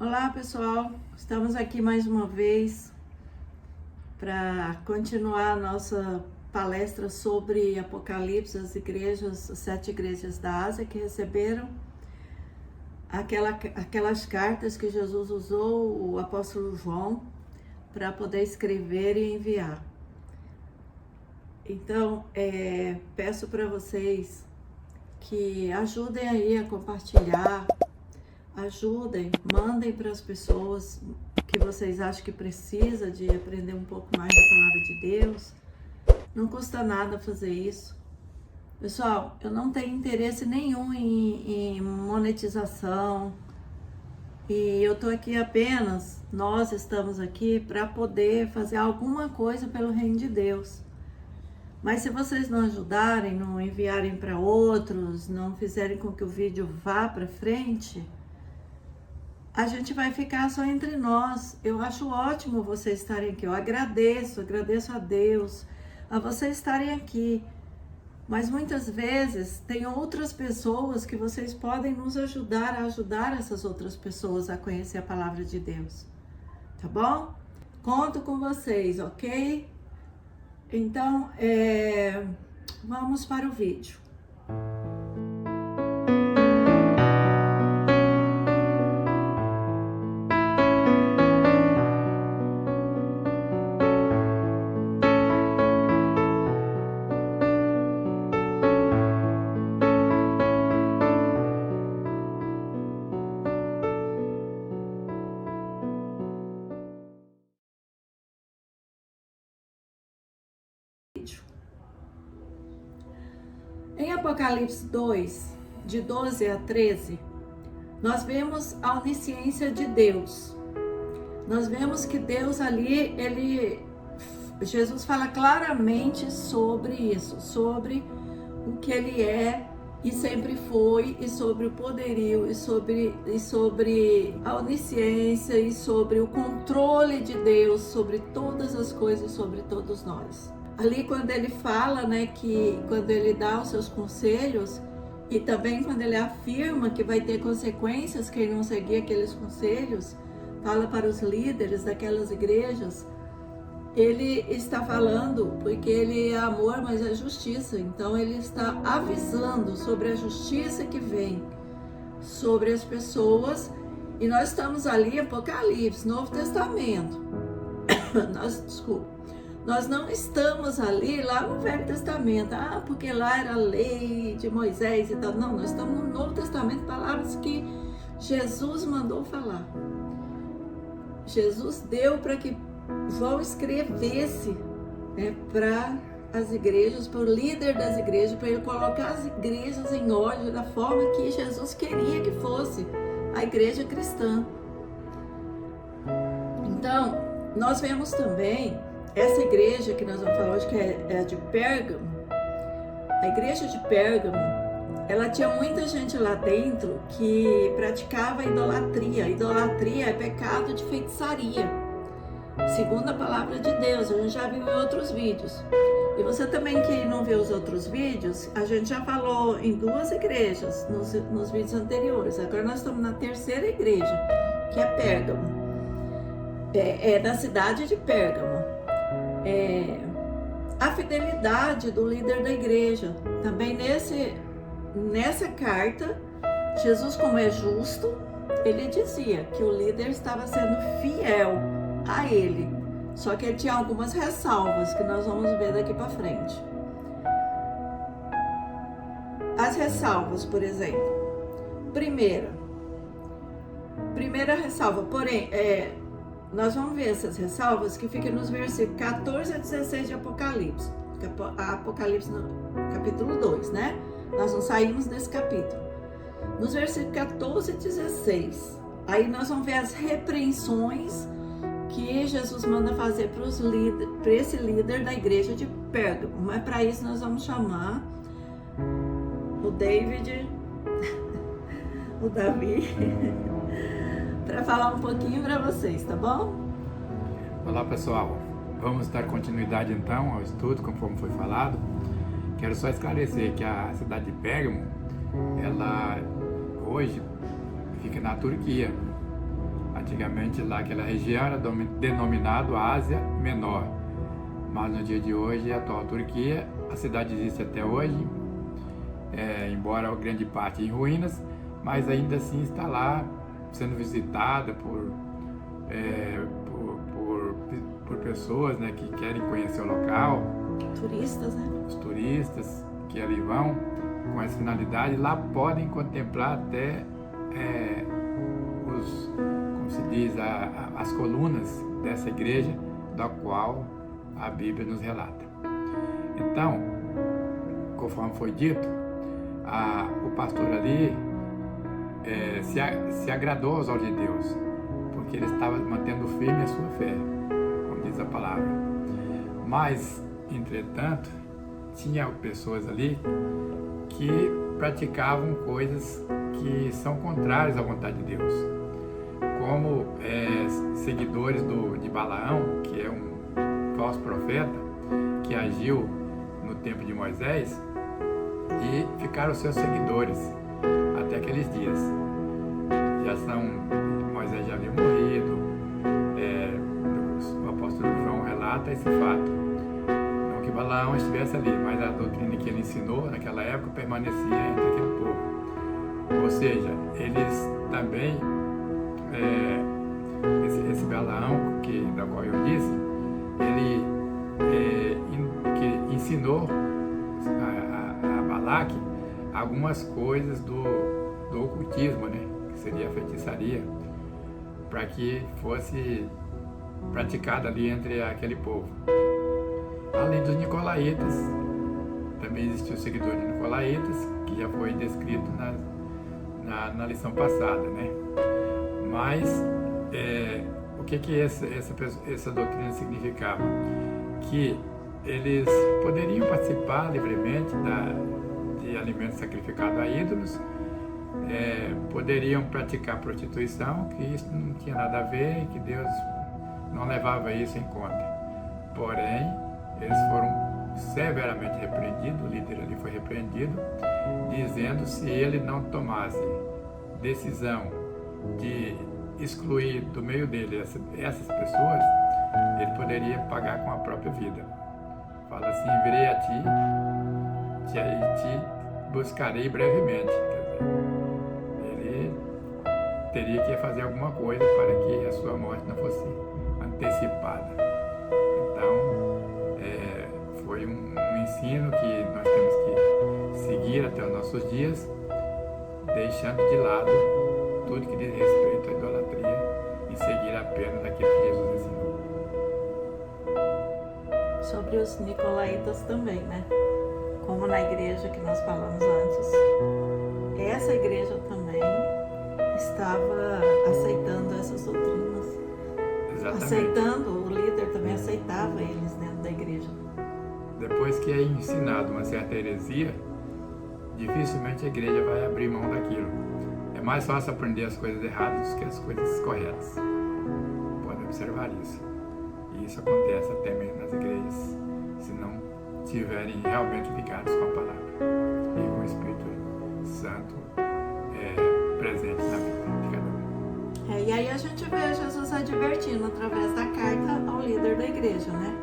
Olá pessoal, estamos aqui mais uma vez para continuar a nossa palestra sobre Apocalipse, as igrejas, as 7 igrejas da Ásia que receberam aquelas cartas que Jesus usou o apóstolo João para poder escrever e enviar. Então, peço para vocês que ajudem aí a compartilhar, mandem para as pessoas que vocês acham que precisa de aprender um pouco mais da palavra de Deus. Não custa nada fazer isso. Pessoal, eu não tenho interesse nenhum em monetização e eu tô aqui apenas, nós estamos aqui para poder fazer alguma coisa pelo reino de Deus. Mas se vocês não ajudarem, não enviarem para outros, não fizerem com que o vídeo vá para frente, a gente vai ficar só entre nós. Eu acho ótimo vocês estarem aqui. Eu agradeço a Deus, a vocês estarem aqui. Mas muitas vezes tem outras pessoas que vocês podem nos ajudar a ajudar essas outras pessoas a conhecer a palavra de Deus. Tá bom? Conto com vocês, ok? Então, vamos para o vídeo. Em Apocalipse 2, de 12 a 13, nós vemos a onisciência de Deus. Nós vemos que Deus ali, Jesus fala claramente sobre isso, sobre o que ele é e sempre foi, e sobre o poderio, e sobre a onisciência, e sobre o controle de Deus sobre todas as coisas, sobre todos nós. Ali quando ele fala, que quando ele dá os seus conselhos, e também quando ele afirma que vai ter consequências quem não seguir aqueles conselhos, fala para os líderes daquelas igrejas, ele está falando porque ele é amor, mas é justiça. Então ele está avisando sobre a justiça que vem sobre as pessoas. E nós estamos ali em Apocalipse, Novo Testamento. Nós não estamos ali lá no Velho Testamento, porque lá era a lei de Moisés e tal. Não, nós estamos no Novo Testamento, palavras que Jesus mandou falar. Jesus deu para que João escrevesse para as igrejas, para o líder das igrejas, para ele colocar as igrejas em ordem da forma que Jesus queria que fosse a igreja cristã. Então, nós vemos também essa igreja que nós vamos falar hoje, que é a de Pérgamo. A igreja de Pérgamo, ela tinha muita gente lá dentro que praticava idolatria. Idolatria é pecado de feitiçaria, segundo a palavra de Deus. A gente já viu em outros vídeos. E você também que não viu os outros vídeos, a gente já falou em 2 igrejas nos vídeos anteriores. Agora nós estamos na 3ª igreja, que é Pérgamo. É da cidade de Pérgamo. A fidelidade do líder da igreja. Também nessa carta, Jesus, como é justo, ele dizia que o líder estava sendo fiel a ele. Só que ele tinha algumas ressalvas que nós vamos ver daqui para frente. As ressalvas, por exemplo. Primeira ressalva, porém, nós vamos ver essas ressalvas que ficam nos versículos 14 a 16 de Apocalipse. Apocalipse no capítulo 2, né? Nós não saímos desse capítulo. Nos versículos 14 e 16, aí nós vamos ver as repreensões que Jesus manda fazer para esse líder da igreja de Pérgamo. Mas para isso nós vamos chamar o David, o Davi, para falar um pouquinho para vocês, tá bom? Olá pessoal, vamos dar continuidade então ao estudo conforme foi falado. Quero só esclarecer que a cidade de Pérgamo, ela hoje fica na Turquia. Antigamente lá aquela região era denominado Ásia Menor, mas no dia de hoje, a atual Turquia, a cidade existe até hoje, embora grande parte em ruínas, mas ainda assim está lá sendo visitada por pessoas, né, que querem conhecer o local. Turistas, né? Os turistas que ali vão com essa finalidade, lá podem contemplar até como se diz, as colunas dessa igreja, da qual a Bíblia nos relata. Então, conforme foi dito, o pastor ali se agradou aos olhos de Deus, porque ele estava mantendo firme a sua fé, como diz a palavra. Mas, entretanto, tinha pessoas ali que praticavam coisas que são contrárias à vontade de Deus, como seguidores de Balaão, que é um falso profeta que agiu no tempo de Moisés, e ficaram seus seguidores até aqueles dias. Moisés já havia morrido, o apóstolo João relata esse fato. Não que Balaão estivesse ali, mas a doutrina que ele ensinou naquela época permanecia entre aquele povo. Ou seja, eles também, esse Balaão, da qual eu disse, ele que ensinou a Balaque algumas coisas do ocultismo, né? Que seria a feitiçaria, para que fosse praticada ali entre aquele povo. Além dos nicolaítas, também existiu o seguidor de nicolaítas, que já foi descrito na lição passada, né? Mas o que essa doutrina significava? Que eles poderiam participar livremente de alimentos sacrificados a ídolos, poderiam praticar prostituição, que isso não tinha nada a ver, que Deus não levava isso em conta. Porém, eles foram severamente repreendidos, o líder ali foi repreendido, dizendo se ele não tomasse decisão de excluir do meio dele essas pessoas, ele poderia pagar com a própria vida. Fala assim: virei a ti e te buscarei brevemente. Quer dizer, ele teria que fazer alguma coisa para que a sua morte não fosse antecipada. Então, foi um ensino que nós temos que seguir até os nossos dias, deixando de lado tudo que diz respeito à idolatria e seguir apenas aquilo que Jesus ensinou. Sobre os nicolaítas também, né? Como na igreja que nós falamos antes, essa igreja também estava aceitando essas doutrinas. Exatamente. Aceitando, o líder também aceitava eles dentro da igreja. Depois que é ensinado uma certa heresia, dificilmente a igreja vai abrir mão daquilo. É mais fácil aprender as coisas erradas do que as coisas corretas. Pode observar isso. E isso acontece até mesmo nas igrejas, se não estiverem realmente ligados com a palavra e com o Espírito Santo presente na vida de cada um. E aí a gente vê Jesus advertindo através da carta ao líder da igreja, né?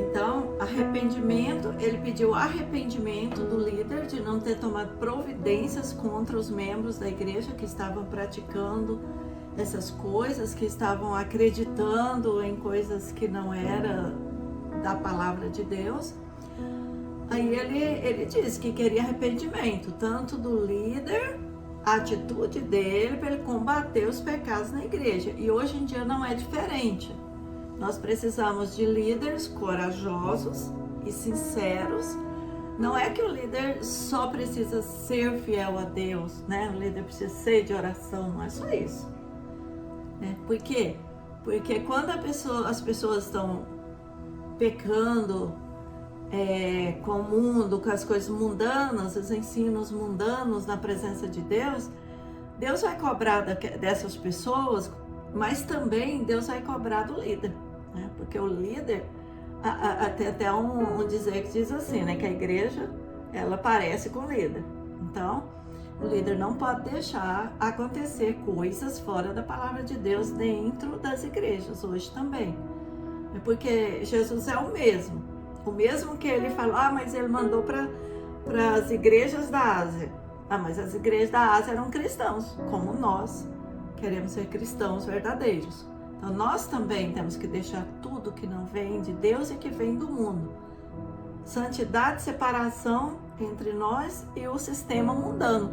Então, arrependimento, ele pediu arrependimento do líder de não ter tomado providências contra os membros da igreja que estavam praticando essas coisas, que estavam acreditando em coisas que não era da palavra de Deus. Aí ele disse que queria arrependimento, tanto do líder, a atitude dele para ele combater os pecados na igreja. E hoje em dia não é diferente. Nós precisamos de líderes corajosos e sinceros. Não é que o líder só precisa ser fiel a Deus, né? O líder precisa ser de oração, não é só isso. Né? Por quê? Porque quando as pessoas estão pecando com o mundo, com as coisas mundanas, os ensinos mundanos na presença de Deus, Deus vai cobrar dessas pessoas, mas também Deus vai cobrar do líder. Né? Porque o líder, tem até um dizer que diz assim, né? Que a igreja, ela parece com o líder. Então, O líder não pode deixar acontecer coisas fora da palavra de Deus dentro das igrejas, hoje também. É porque Jesus é o mesmo que ele falou, mas ele mandou para as igrejas da Ásia. Mas as igrejas da Ásia eram cristãos, como nós queremos ser cristãos verdadeiros. Então nós também temos que deixar tudo que não vem de Deus e que vem do mundo. Santidade, separação entre nós e o sistema mundano.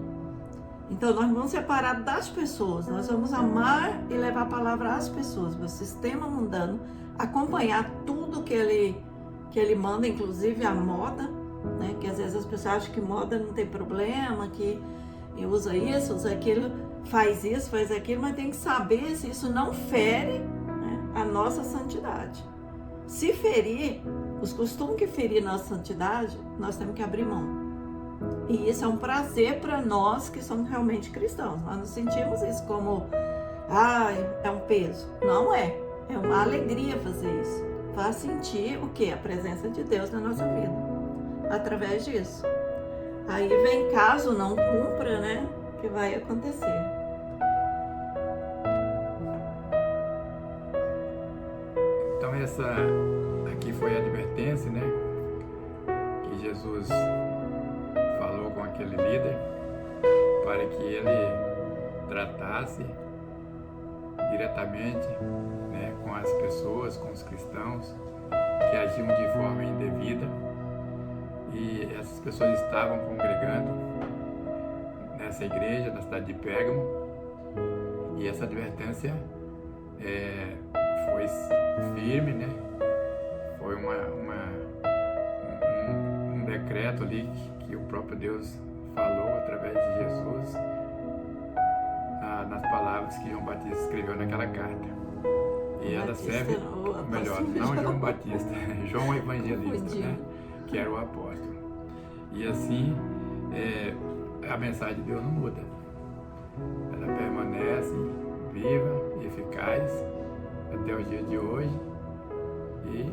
Então nós vamos separar das pessoas, nós vamos amar e levar a palavra às pessoas, o sistema mundano, acompanhar tudo que ele manda, inclusive a moda, né? Que às vezes as pessoas acham que moda não tem problema, que usa isso, usa aquilo, faz isso, faz aquilo, mas tem que saber se isso não fere, né, a nossa santidade. Se ferir, os costumes que ferir nossa santidade, nós temos que abrir mão. E isso é um prazer para nós que somos realmente cristãos. Nós não sentimos isso como, é um peso. Não é. É uma alegria fazer isso. Faz sentir o quê? A presença de Deus na nossa vida. Através disso. Aí vem caso não cumpra, né? Que vai acontecer. Então essa aqui foi a advertência, né? Que Jesus falou com aquele líder para que ele tratasse diretamente, né, com as pessoas, com os cristãos que agiam de forma indevida, e essas pessoas estavam congregando nessa igreja da cidade de Pérgamo, e essa advertência foi firme, né? Foi um decreto ali que o próprio Deus falou através de Jesus nas palavras que João Batista escreveu naquela carta. E ela serve, não João Batista, João Evangelista, né? Que era o apóstolo. E assim, a mensagem de Deus não muda. Ela permanece viva e eficaz até o dia de hoje. E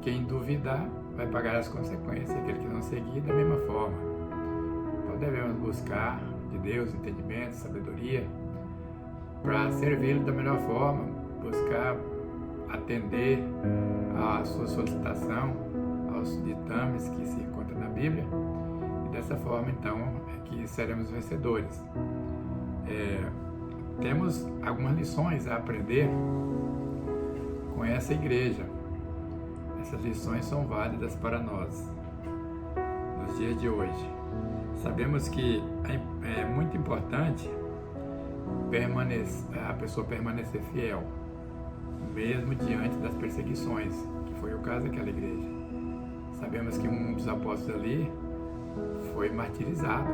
quem duvidar vai pagar as consequências, aquele que não seguir da mesma forma. Então devemos buscar de Deus entendimento, sabedoria, para servi-lo da melhor forma, buscar atender à sua solicitação, aos ditames que se encontram na Bíblia, e dessa forma então é que seremos vencedores. Temos algumas lições a aprender com essa igreja. Essas lições são válidas para nós nos dias de hoje. Sabemos que é muito importante a pessoa permanecer fiel, mesmo diante das perseguições, que foi o caso daquela igreja. Sabemos que um dos apóstolos ali foi martirizado.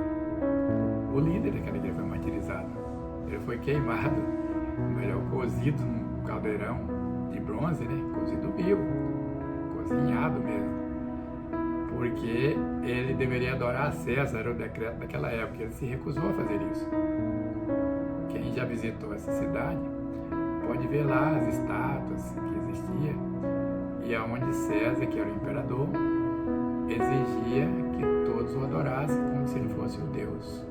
O líder daquela igreja foi martirizado. Ele foi queimado, melhor, cozido num caldeirão de bronze, né? Cozido vivo, cozinhado mesmo. Porque ele deveria adorar a César, era o decreto daquela época. Ele se recusou a fazer isso. Quem já visitou essa cidade pode ver lá as estátuas que existiam, e aonde César, que era o imperador, exigia que todos o adorassem como se ele fosse o Deus.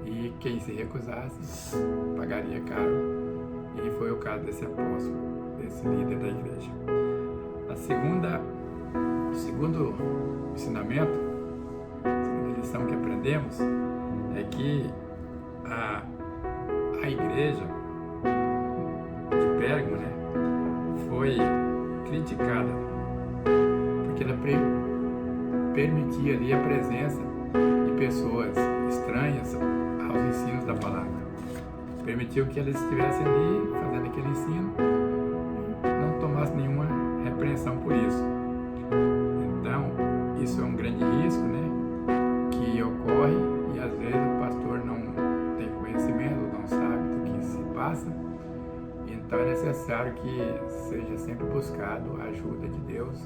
E quem se recusasse pagaria caro. E foi o caso desse apóstolo, desse líder da igreja. O segundo ensinamento, a segunda lição que aprendemos é que a igreja de Pérgamo, né, foi criticada porque ela permitia ali a presença de pessoas estranhas aos ensinos da palavra. Permitiu que eles estivessem ali fazendo aquele ensino e não tomassem nenhuma repreensão por isso. Então, isso é um grande risco, né, que ocorre, e às vezes o pastor não tem conhecimento, não sabe do que se passa. Então é necessário que seja sempre buscado a ajuda de Deus,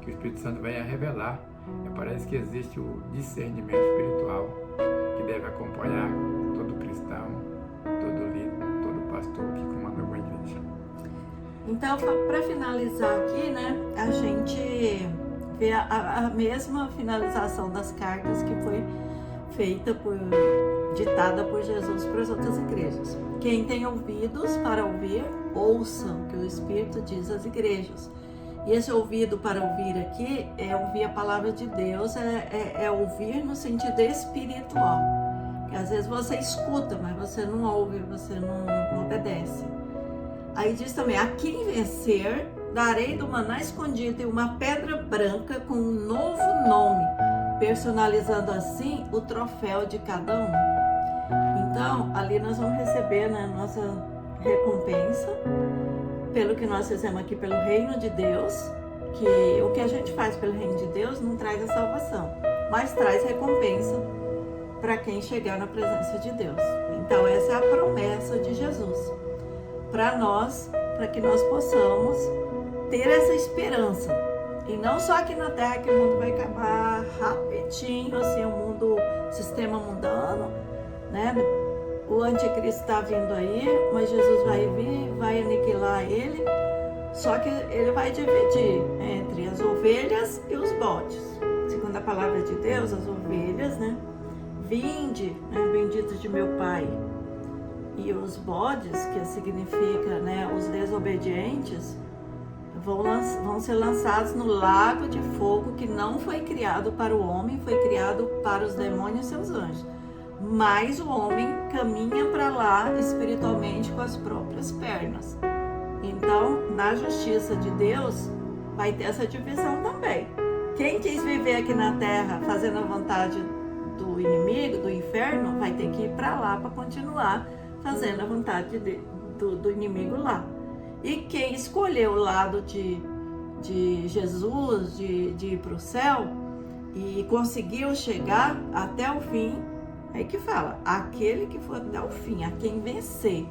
que o Espírito Santo venha revelar. Parece que existe o discernimento espiritual que deve acompanhar todo cristão, todo líder, todo pastor que comanda uma igreja. Então, para finalizar aqui, né, a gente vê a mesma finalização das cartas que foi ditada por Jesus para as outras igrejas. Quem tem ouvidos para ouvir, ouçam o que o Espírito diz às igrejas. E esse ouvido para ouvir aqui é ouvir a palavra de Deus, é ouvir no sentido espiritual. Que às vezes você escuta, mas você não ouve, você não obedece. Aí diz também, a quem vencer, darei do maná escondido e uma pedra branca com um novo nome, personalizando assim o troféu de cada um. Então, ali nós vamos receber, né, nossa recompensa pelo que nós fizemos aqui pelo reino de Deus, que o que a gente faz pelo reino de Deus não traz a salvação, mas traz recompensa para quem chegar na presença de Deus. Então, essa é a promessa de Jesus para nós, para que nós possamos ter essa esperança. E não só aqui na Terra, que o mundo vai acabar rapidinho, assim, o sistema mundano, né? O anticristo está vindo aí, mas Jesus vai vir, vai aniquilar ele, só que ele vai dividir entre as ovelhas e os bodes. Segundo a palavra de Deus, as ovelhas, né? Vinde, né, benditos de meu Pai. E os bodes, que significa, né, os desobedientes, vão ser lançados no lago de fogo que não foi criado para o homem, foi criado para os demônios e seus anjos. Mas o homem caminha para lá espiritualmente com as próprias pernas. Então, na justiça de Deus, vai ter essa divisão também. Quem quis viver aqui na terra fazendo a vontade do inimigo, do inferno, vai ter que ir para lá para continuar fazendo a vontade do inimigo lá. E quem escolheu o lado de Jesus, de ir para o céu, e conseguiu chegar até o fim, aí que fala, aquele que for até o fim, a quem vencer.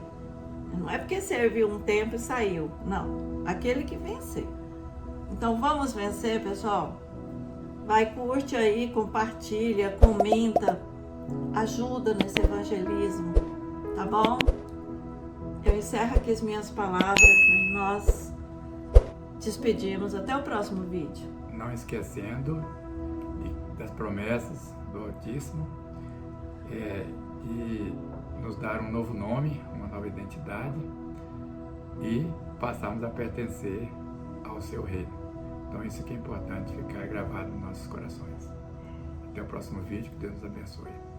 Não é porque serviu um tempo e saiu, não. Aquele que vencer. Então vamos vencer, pessoal? Vai, curte aí, compartilha, comenta, ajuda nesse evangelismo, tá bom? Eu encerro aqui as minhas palavras, né? E nós despedimos. Até o próximo vídeo. Não esquecendo das promessas do Altíssimo, e nos dar um novo nome, uma nova identidade e passarmos a pertencer ao seu reino. Então isso que é importante ficar gravado nos nossos corações. Até o próximo vídeo, que Deus nos abençoe.